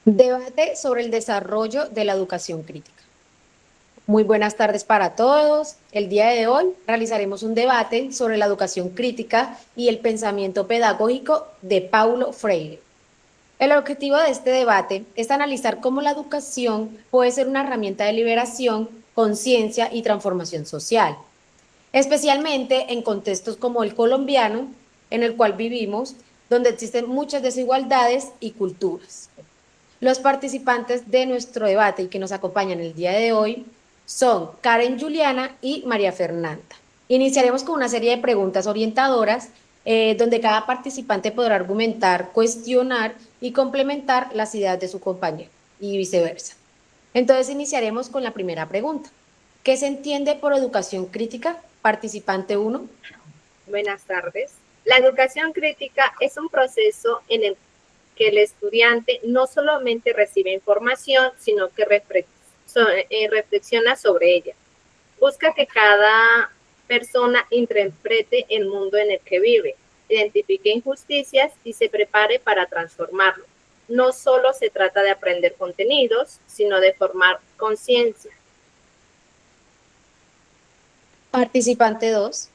Debate sobre el desarrollo de la educación crítica. Muy buenas tardes para todos. El día de hoy realizaremos un debate sobre la educación crítica y el pensamiento pedagógico de Paulo Freire. El objetivo de este debate es analizar cómo la educación puede ser una herramienta de liberación, conciencia y transformación social, especialmente en contextos como el colombiano, en el cual vivimos, donde existen muchas desigualdades y culturas. Los participantes de nuestro debate y que nos acompañan el día de hoy son Karen Juliana y María Fernanda. Iniciaremos con una serie de preguntas orientadoras donde cada participante podrá argumentar, cuestionar y complementar las ideas de su compañero y viceversa. Entonces iniciaremos con la primera pregunta. ¿Qué se entiende por educación crítica? Participante 1. Buenas tardes. La educación crítica es un proceso en el que el estudiante no solamente recibe información, sino que reflexiona sobre ella. Busca que cada persona interprete el mundo en el que vive, identifique injusticias y se prepare para transformarlo. No solo se trata de aprender contenidos, sino de formar conciencia. Participante 2.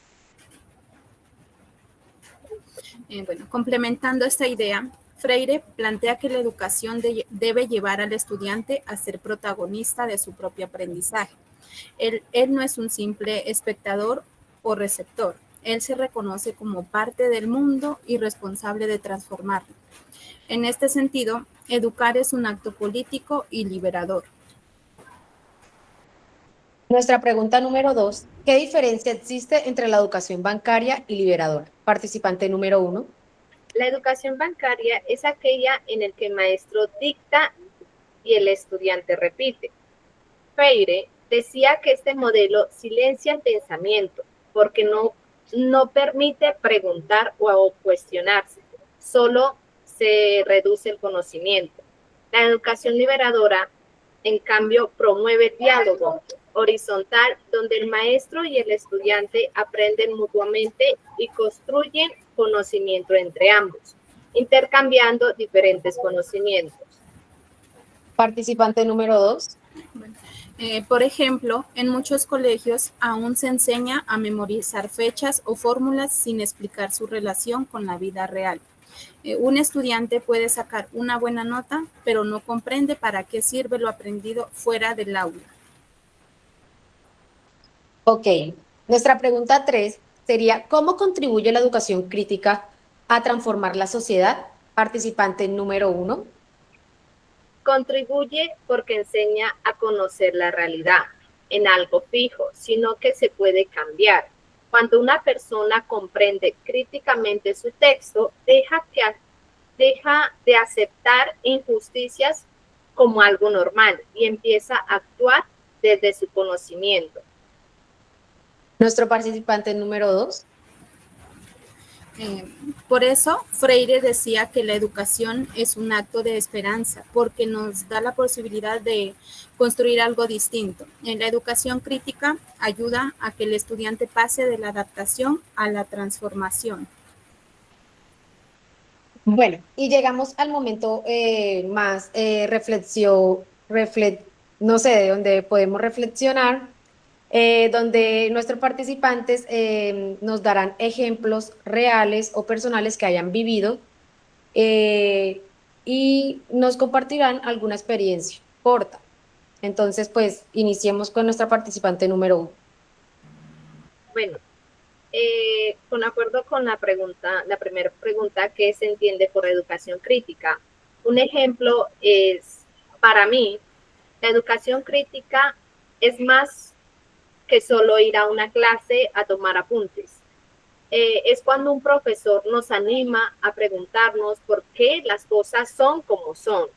Complementando esta idea, Freire plantea que la educación debe llevar al estudiante a ser protagonista de su propio aprendizaje. Él no es un simple espectador o receptor, él se reconoce como parte del mundo y responsable de transformarlo. En este sentido, educar es un acto político y liberador. Nuestra pregunta número 2. ¿Qué diferencia existe entre la educación bancaria y liberadora? Participante número 1. La educación bancaria es aquella en la que el maestro dicta y el estudiante repite. Freire decía que este modelo silencia el pensamiento porque no permite preguntar o cuestionarse, solo se reduce el conocimiento. La educación liberadora, en cambio, promueve el diálogo horizontal donde el maestro y el estudiante aprenden mutuamente y construyen conocimiento entre ambos, intercambiando diferentes conocimientos. Participante número 2. Por ejemplo, en muchos colegios aún se enseña a memorizar fechas o fórmulas sin explicar su relación con la vida real. Un estudiante puede sacar una buena nota, pero no comprende para qué sirve lo aprendido fuera del aula. Ok. Nuestra pregunta 3 sería, ¿cómo contribuye la educación crítica a transformar la sociedad? Participante número 1. Contribuye porque enseña a conocer la realidad en algo fijo, sino que se puede cambiar. Cuando una persona comprende críticamente su texto, deja de aceptar injusticias como algo normal y empieza a actuar desde su conocimiento. Nuestro participante número 2. Por eso, Freire decía que la educación es un acto de esperanza, porque nos da la posibilidad de construir algo distinto. En la educación crítica ayuda a que el estudiante pase de la adaptación a la transformación. Bueno, y llegamos al momento más no sé, de donde podemos reflexionar, donde nuestros participantes nos darán ejemplos reales o personales que hayan vivido eh, y nos compartirán alguna experiencia corta. Entonces, pues, iniciemos con nuestra participante número 1. Bueno, con acuerdo con la primera pregunta, ¿qué se entiende por educación crítica? Un ejemplo es, para mí, la educación crítica es más que solo ir a una clase a tomar apuntes. Es cuando un profesor nos anima a preguntarnos por qué las cosas son como son.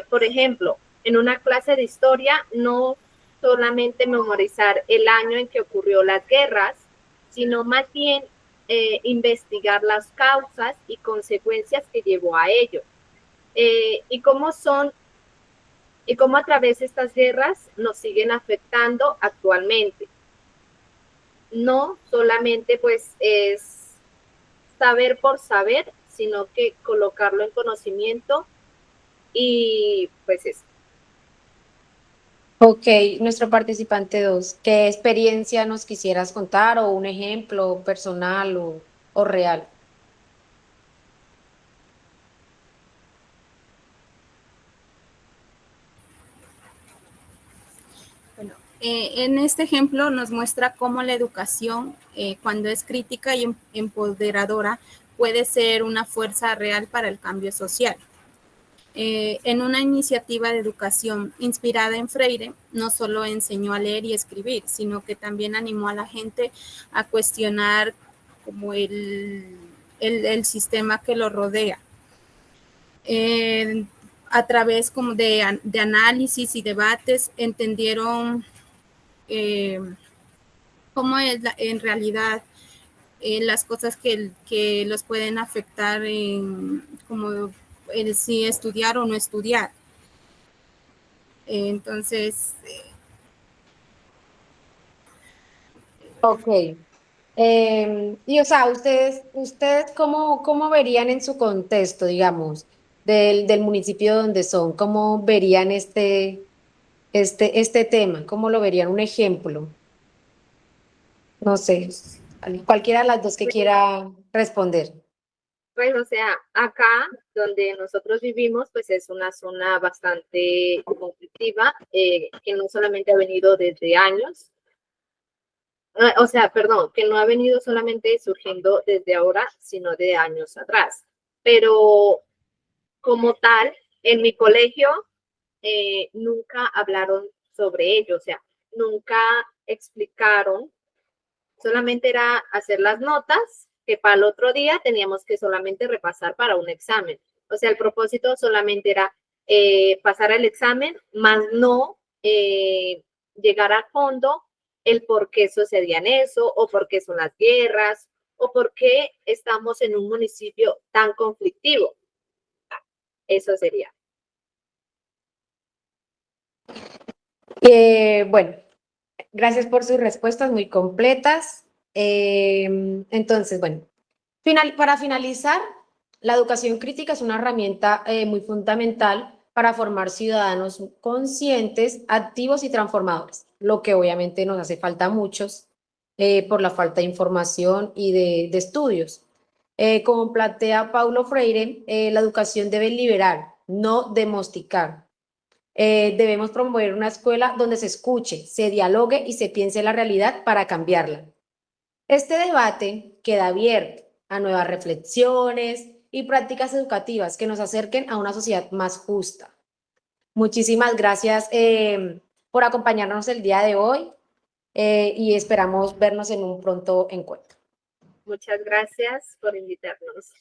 Por ejemplo, en una clase de historia no solamente memorizar el año en que ocurrió las guerras, sino más bien investigar las causas y consecuencias que llevó a ello. Y cómo son y cómo a través de estas guerras nos siguen afectando actualmente. No solamente pues es saber por saber, sino que colocarlo en conocimiento Y pues eso. Ok, nuestro participante 2, ¿qué experiencia nos quisieras contar o un ejemplo personal o real? Bueno, en este ejemplo nos muestra cómo la educación, cuando es crítica y empoderadora, puede ser una fuerza real para el cambio social. En una iniciativa de educación inspirada en Freire, no solo enseñó a leer y escribir, sino que también animó a la gente a cuestionar como el sistema que lo rodea. A través como de análisis y debates entendieron cómo es en realidad las cosas que los pueden afectar en como el si estudiar o no estudiar. Entonces, Ok. Y o sea, ustedes cómo verían en su contexto, digamos, del municipio donde son, cómo verían este tema, cómo lo verían, un ejemplo, no sé, cualquiera de las dos que quiera responder. Pues, o sea, acá donde nosotros vivimos, pues es una zona bastante conflictiva, que no solamente ha venido desde años, o sea, perdón, que no ha venido solamente surgiendo desde ahora, sino de años atrás. Pero como tal, en mi colegio nunca hablaron sobre ello, o sea, nunca explicaron, solamente era hacer las notas que para el otro día teníamos que solamente repasar para un examen. O sea, el propósito solamente era pasar el examen, más no llegar a fondo el por qué sucedían eso, o por qué son las guerras, o por qué estamos en un municipio tan conflictivo. Eso sería. Bueno, gracias por sus respuestas muy completas. Entonces, bueno, para finalizar, la educación crítica es una herramienta muy fundamental para formar ciudadanos conscientes, activos y transformadores, lo que obviamente nos hace falta a muchos por la falta de información y de estudios. Como plantea Paulo Freire, la educación debe liberar, no demosticar. Debemos promover una escuela donde se escuche, se dialogue y se piense la realidad para cambiarla. Este debate queda abierto a nuevas reflexiones y prácticas educativas que nos acerquen a una sociedad más justa. Muchísimas gracias por acompañarnos el día de hoy y esperamos vernos en un pronto encuentro. Muchas gracias por invitarnos.